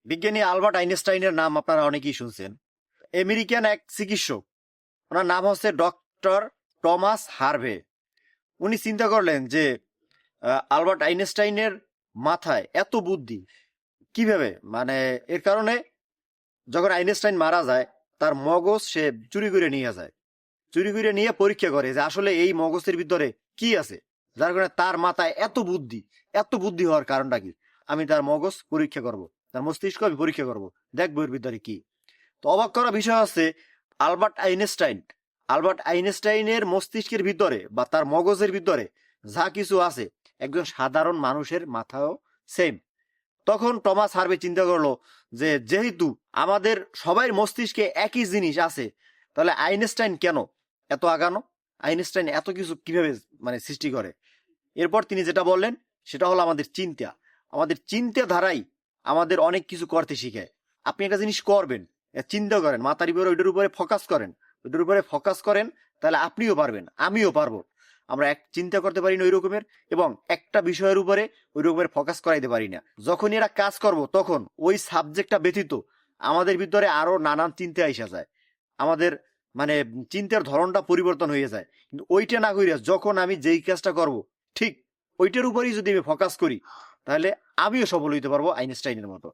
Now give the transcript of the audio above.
বিজ্ঞানী আলবার্ট আইনস্টাইনের নাম আপনারা অনেকেই শুনছেন। আমেরিকান এক চিকিৎসক, ওনার নাম হচ্ছে ডক্টর টমাস হার্ভে। উনি চিন্তা করলেন যে আলবার্ট আইনস্টাইনের মাথায় এত বুদ্ধি কিভাবে, মানে এর কারণে যখন আইনস্টাইন মারা যায় তার মগজ সে চুরি করে নিয়ে যায়, চুরি করে নিয়ে পরীক্ষা করে যে আসলে এই মগজের ভিতরে কি আছে, যার কারণে তার মাথায় এত বুদ্ধি। এত বুদ্ধি হওয়ার কারণটা কি? আমি তার মগজ পরীক্ষা করব, তার মস্তিষ্ক আমি পরীক্ষা করব, দেখবো এর ভিতরে কি। তো অবাক করা বিষয় আছে, আলবার্ট আইনস্টাইনের মস্তিষ্কের ভিতরে বা তার মগজের ভিতরে যা কিছু আছে একজন সাধারণ মানুষের মাথাও সেম। তখন টমাস হার্ভে চিন্তা করলো যে যেহেতু আমাদের সবাই মস্তিষ্কে একই জিনিস আছে, তাহলে আইনস্টাইন কেন এত আগানো, আইনস্টাইন এত কিছু কিভাবে মানে সৃষ্টি করে। এরপর তিনি যেটা বললেন সেটা হলো আমাদের চিন্তা ধারাই আমাদের অনেক কিছু করতে শিখায়। আপনি একটা জিনিস করবেন, চিন্তা করেন, মাথার উপরে ওইটার উপরে ফোকাস করেন, তাহলে আপনিও পারবেন, আমিও পারবো। আমরা এক চিন্তা করতে পারি না ওই রকমের, এবং একটা বিষয়ের উপরে ওই রকমের ফোকাস করাইতে পারি না। যখন এরা কাজ করব তখন ওই সাবজেক্টটা ব্যতীত আমাদের ভিতরে আরো নানান চিন্তা আসা যায়, আমাদের মানে চিন্তার ধরনটা পরিবর্তন হয়ে যায়। কিন্তু ওইটা না করিয়া যখন আমি যেই কাজটা করব ঠিক ওইটার উপরেই যদি আমি ফোকাস করি, তাহলে আমিও সফল হইতে পারবো আইনস্টাইনের মতো।